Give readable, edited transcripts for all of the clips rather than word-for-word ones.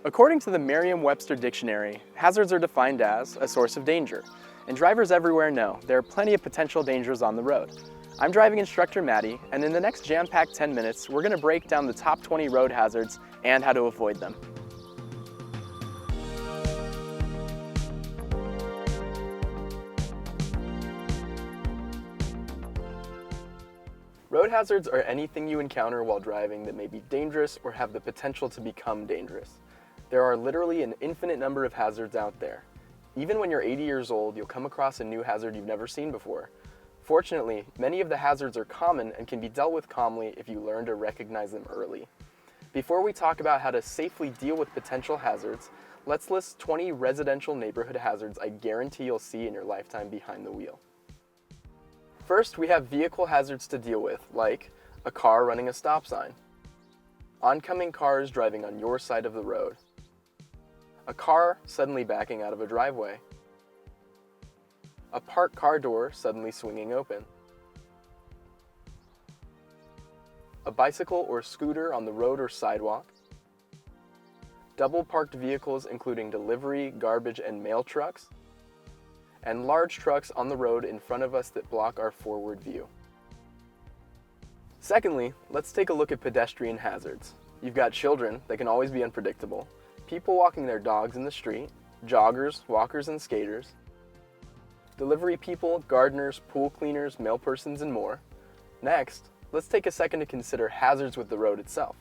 According to the Merriam-Webster Dictionary, hazards are defined as a source of danger, and drivers everywhere know there are plenty of potential dangers on the road. I'm driving instructor Maddie, and in the next jam-packed 10 minutes, we're going to break down the top 20 road hazards and how to avoid them. Road hazards are anything you encounter while driving that may be dangerous or have the potential to become dangerous. There are literally an infinite number of hazards out there. Even when you're 80 years old, you'll come across a new hazard you've never seen before. Fortunately, many of the hazards are common and can be dealt with calmly if you learn to recognize them early. Before we talk about how to safely deal with potential hazards, let's list 20 residential neighborhood hazards I guarantee you'll see in your lifetime behind the wheel. First, we have vehicle hazards to deal with, like a car running a stop sign, oncoming cars driving on your side of the road, a car suddenly backing out of a driveway, a parked car door suddenly swinging open, a bicycle or scooter on the road or sidewalk, double parked vehicles including delivery, garbage, and mail trucks, and large trucks on the road in front of us that block our forward view. Secondly, let's take a look at pedestrian hazards. You've got children that can always be unpredictable, people walking their dogs in the street, joggers, walkers, and skaters, delivery people, gardeners, pool cleaners, mail persons, and more. Next, let's take a second to consider hazards with the road itself.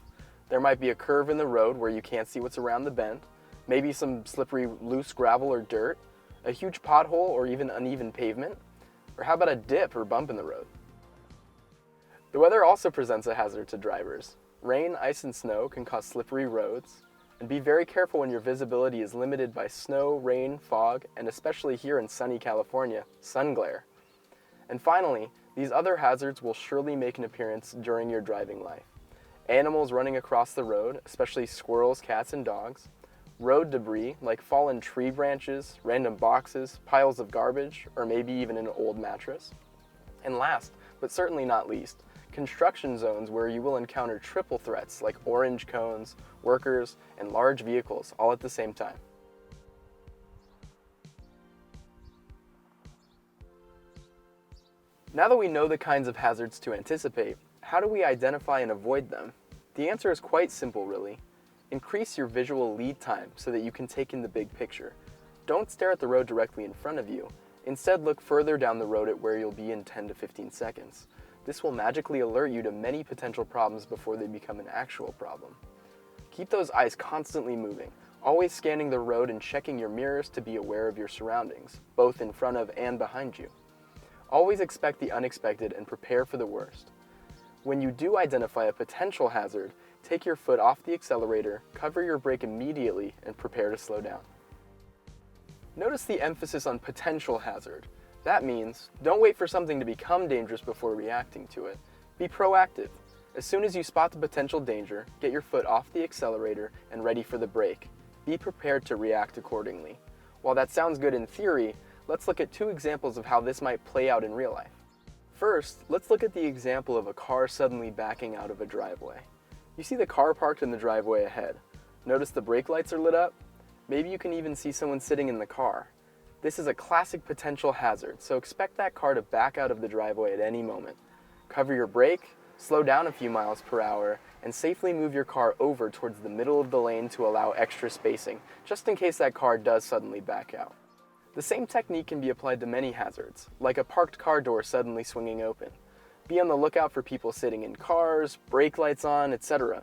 There might be a curve in the road where you can't see what's around the bend, maybe some slippery loose gravel or dirt, a huge pothole or even uneven pavement, or how about a dip or bump in the road? The weather also presents a hazard to drivers. Rain, ice, and snow can cause slippery roads, and be very careful when your visibility is limited by snow, rain, fog, and especially here in sunny California, sun glare. And finally, these other hazards will surely make an appearance during your driving life. Animals running across the road, especially squirrels, cats, and dogs, road debris like fallen tree branches, random boxes, piles of garbage, or maybe even an old mattress. And last, but certainly not least, construction zones where you will encounter triple threats like orange cones, workers, and large vehicles all at the same time. Now that we know the kinds of hazards to anticipate, how do we identify and avoid them? The answer is quite simple, really. Increase your visual lead time so that you can take in the big picture. Don't stare at the road directly in front of you. Instead, look further down the road at where you'll be in 10 to 15 seconds. This will magically alert you to many potential problems before they become an actual problem. Keep those eyes constantly moving, always scanning the road and checking your mirrors to be aware of your surroundings, both in front of and behind you. Always expect the unexpected and prepare for the worst. When you do identify a potential hazard, take your foot off the accelerator, cover your brake immediately, and prepare to slow down. Notice the emphasis on potential hazard. That means, don't wait for something to become dangerous before reacting to it. Be proactive. As soon as you spot the potential danger, get your foot off the accelerator and ready for the brake. Be prepared to react accordingly. While that sounds good in theory, let's look at two examples of how this might play out in real life. First, let's look at the example of a car suddenly backing out of a driveway. You see the car parked in the driveway ahead. Notice the brake lights are lit up? Maybe you can even see someone sitting in the car. This is a classic potential hazard, so expect that car to back out of the driveway at any moment. Cover your brake, slow down a few miles per hour, and safely move your car over towards the middle of the lane to allow extra spacing, just in case that car does suddenly back out. The same technique can be applied to many hazards, like a parked car door suddenly swinging open. Be on the lookout for people sitting in cars, brake lights on, etc.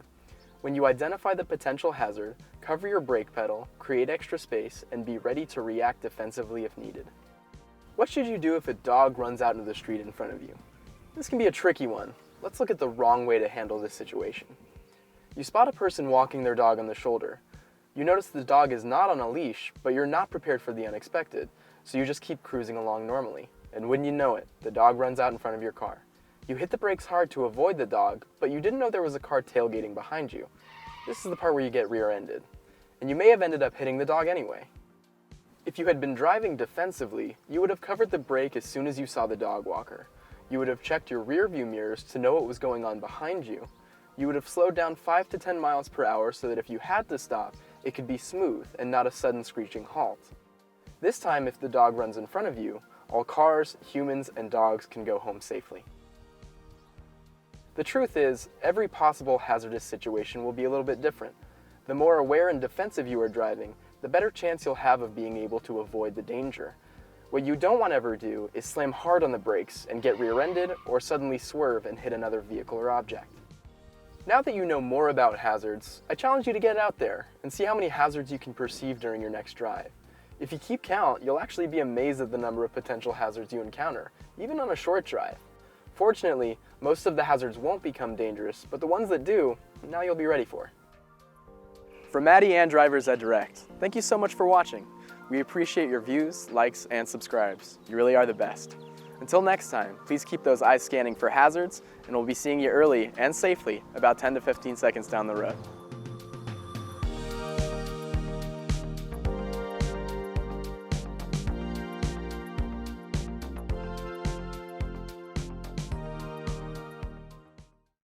When you identify the potential hazard, cover your brake pedal, create extra space, and be ready to react defensively if needed. What should you do if a dog runs out into the street in front of you? This can be a tricky one. Let's look at the wrong way to handle this situation. You spot a person walking their dog on the shoulder. You notice the dog is not on a leash, but you're not prepared for the unexpected, so you just keep cruising along normally. And when you know it, the dog runs out in front of your car. You hit the brakes hard to avoid the dog, but you didn't know there was a car tailgating behind you. This is the part where you get rear-ended. And you may have ended up hitting the dog anyway. If you had been driving defensively, you would have covered the brake as soon as you saw the dog walker. You would have checked your rear view mirrors to know what was going on behind you. You would have slowed down 5 to 10 miles per hour so that if you had to stop, it could be smooth and not a sudden screeching halt. This time, if the dog runs in front of you, all cars, humans, and dogs can go home safely. The truth is, every possible hazardous situation will be a little bit different. The more aware and defensive you are driving, the better chance you'll have of being able to avoid the danger. What you don't want to ever do is slam hard on the brakes and get rear-ended or suddenly swerve and hit another vehicle or object. Now that you know more about hazards, I challenge you to get out there and see how many hazards you can perceive during your next drive. If you keep count, you'll actually be amazed at the number of potential hazards you encounter, even on a short drive. Fortunately, most of the hazards won't become dangerous, but the ones that do, now you'll be ready for. From Maddie and Drivers Ed Direct, thank you so much for watching. We appreciate your views, likes, and subscribes. You really are the best. Until next time, please keep those eyes scanning for hazards, and we'll be seeing you early and safely about 10 to 15 seconds down the road.